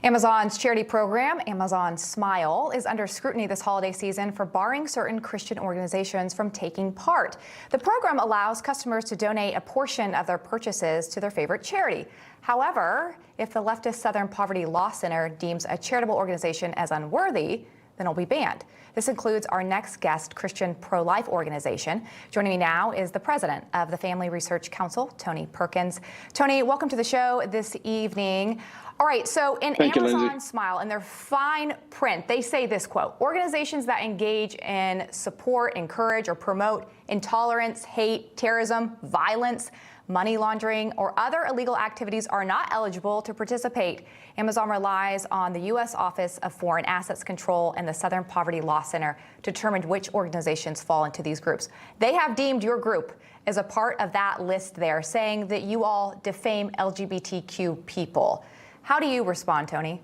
Amazon's charity program, Amazon Smile, is under scrutiny this holiday season for barring certain Christian organizations from taking part. The program allows customers to donate a portion of their purchases to their favorite charity. However, if the leftist Southern Poverty Law Center deems a charitable organization as unworthy, then it'll be banned. This includes our next guest, Christian pro-life organization. Joining me now is the president of the Family Research Council, Tony Perkins. Tony, welcome to the show this evening. All right, so in Amazon Smile, in their fine print, they say this quote: organizations that engage in support, encourage, or promote intolerance, hate, terrorism, violence, money laundering, or other illegal activities are not eligible to participate. Amazon relies on the U.S. Office of Foreign Assets Control and the Southern Poverty Law Center to determine which organizations fall into these groups. They have deemed your group as a part of that list there, saying that you all defame LGBTQ people. How do you respond, Tony?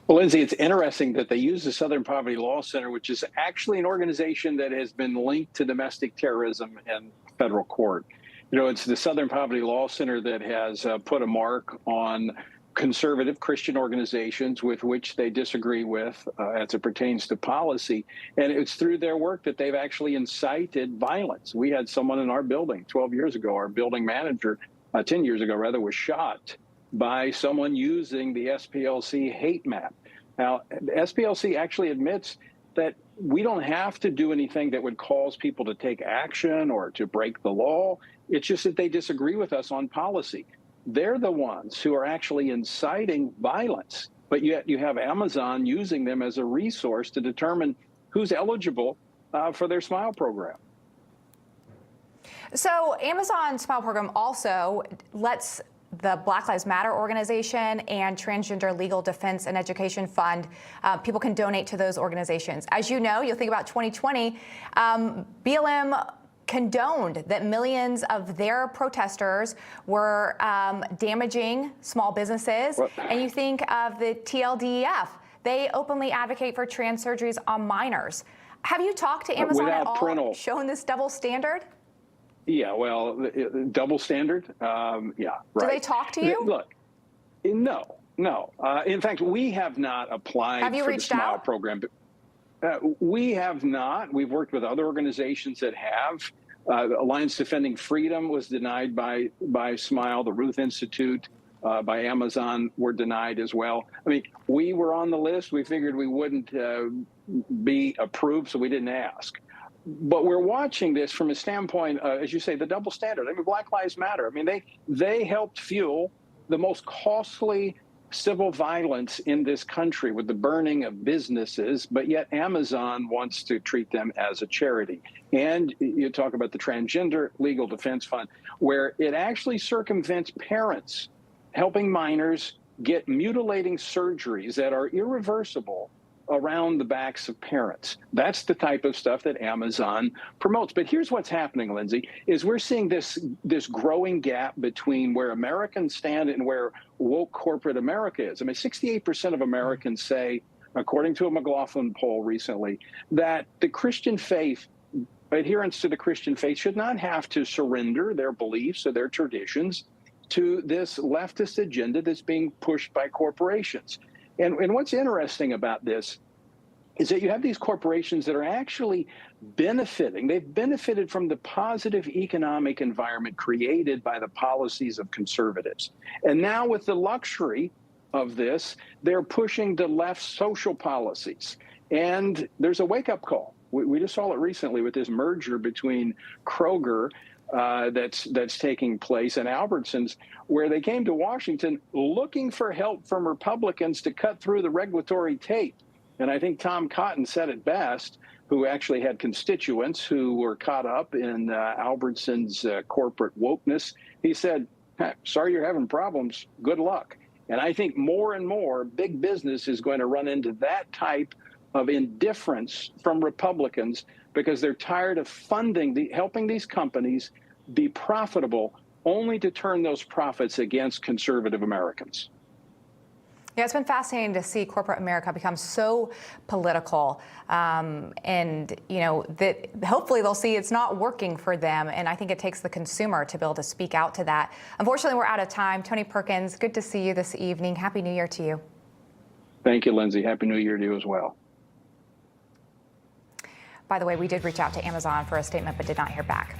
Well, Lindsay, it's interesting that they use the Southern Poverty Law Center, which is actually an organization that has been linked to domestic terrorism in federal court. You know, it's the Southern Poverty Law Center that has put a mark on conservative Christian organizations with which they disagree with as it pertains to policy. And it's through their work that they've actually incited violence. We had someone in our building 12 years ago, our building manager, 10 years ago, rather, was shot by someone using the SPLC hate map. Now, the SPLC actually admits that we don't have to do anything that would cause people to take action or to break the law. It's just that they disagree with us on policy. They're the ones who are actually inciting violence, but yet you have Amazon using them as a resource to determine who's eligible for their Smile program. So Amazon Smile program also lets the Black Lives Matter organization and Transgender Legal Defense and Education Fund, people can donate to those organizations. As you know, you'll think about 2020, BLM condoned that millions of their protesters were damaging small businesses. And you think of the TLDEF. They openly advocate for trans surgeries on minors. Have you talked to Amazon at all, shown this double standard? Yeah, well, double standard. Yeah, right. Do they talk to you? Look, no. In fact, we have not applied for the Smile program. We have not. We've worked with other organizations that have. Alliance Defending Freedom was denied by Smile. The Ruth Institute by Amazon were denied as well. I mean, we were on the list. We figured we wouldn't be approved, so we didn't ask. But we're watching this from a standpoint, as you say, the double standard. I mean, Black Lives Matter. I mean, they helped fuel the most costly civil violence in this country with the burning of businesses, but yet Amazon wants to treat them as a charity. And you talk about the Transgender Legal Defense Fund, where it actually circumvents parents helping minors get mutilating surgeries that are irreversible around the backs of parents. That's the type of stuff that Amazon promotes. But here's what's happening, Lindsay, is we're seeing this growing gap between where Americans stand and where woke corporate America is. I mean, 68% of Americans say, according to a McLaughlin poll recently, that the Christian faith, adherents to the Christian faith, should not have to surrender their beliefs or their traditions to this leftist agenda that's being pushed by corporations. And what's interesting about this is that you have these corporations that are actually benefiting. They've benefited from the positive economic environment created by the policies of conservatives. And now with the luxury of this, they're pushing the left's social policies. And there's a wake-up call. We just saw it recently with this merger between Kroger that's taking place and Albertsons, where they came to Washington looking for help from Republicans to cut through the regulatory tape. And I think Tom Cotton said it best, who actually had constituents who were caught up in Albertsons' corporate wokeness. He said, sorry you're having problems, good luck. And I think more and more big business is going to run into that type of indifference from Republicans because they're tired of funding, helping these companies be profitable only to turn those profits against conservative Americans. Yeah, it's been fascinating to see corporate America become so political, and that hopefully they'll see it's not working for them. And I think it takes the consumer to be able to speak out to that. Unfortunately, we're out of time. Tony Perkins, good to see you this evening. Happy New Year to you. Thank you, Lindsay. Happy New Year to you as well. By the way, we did reach out to Amazon for a statement, but did not hear back.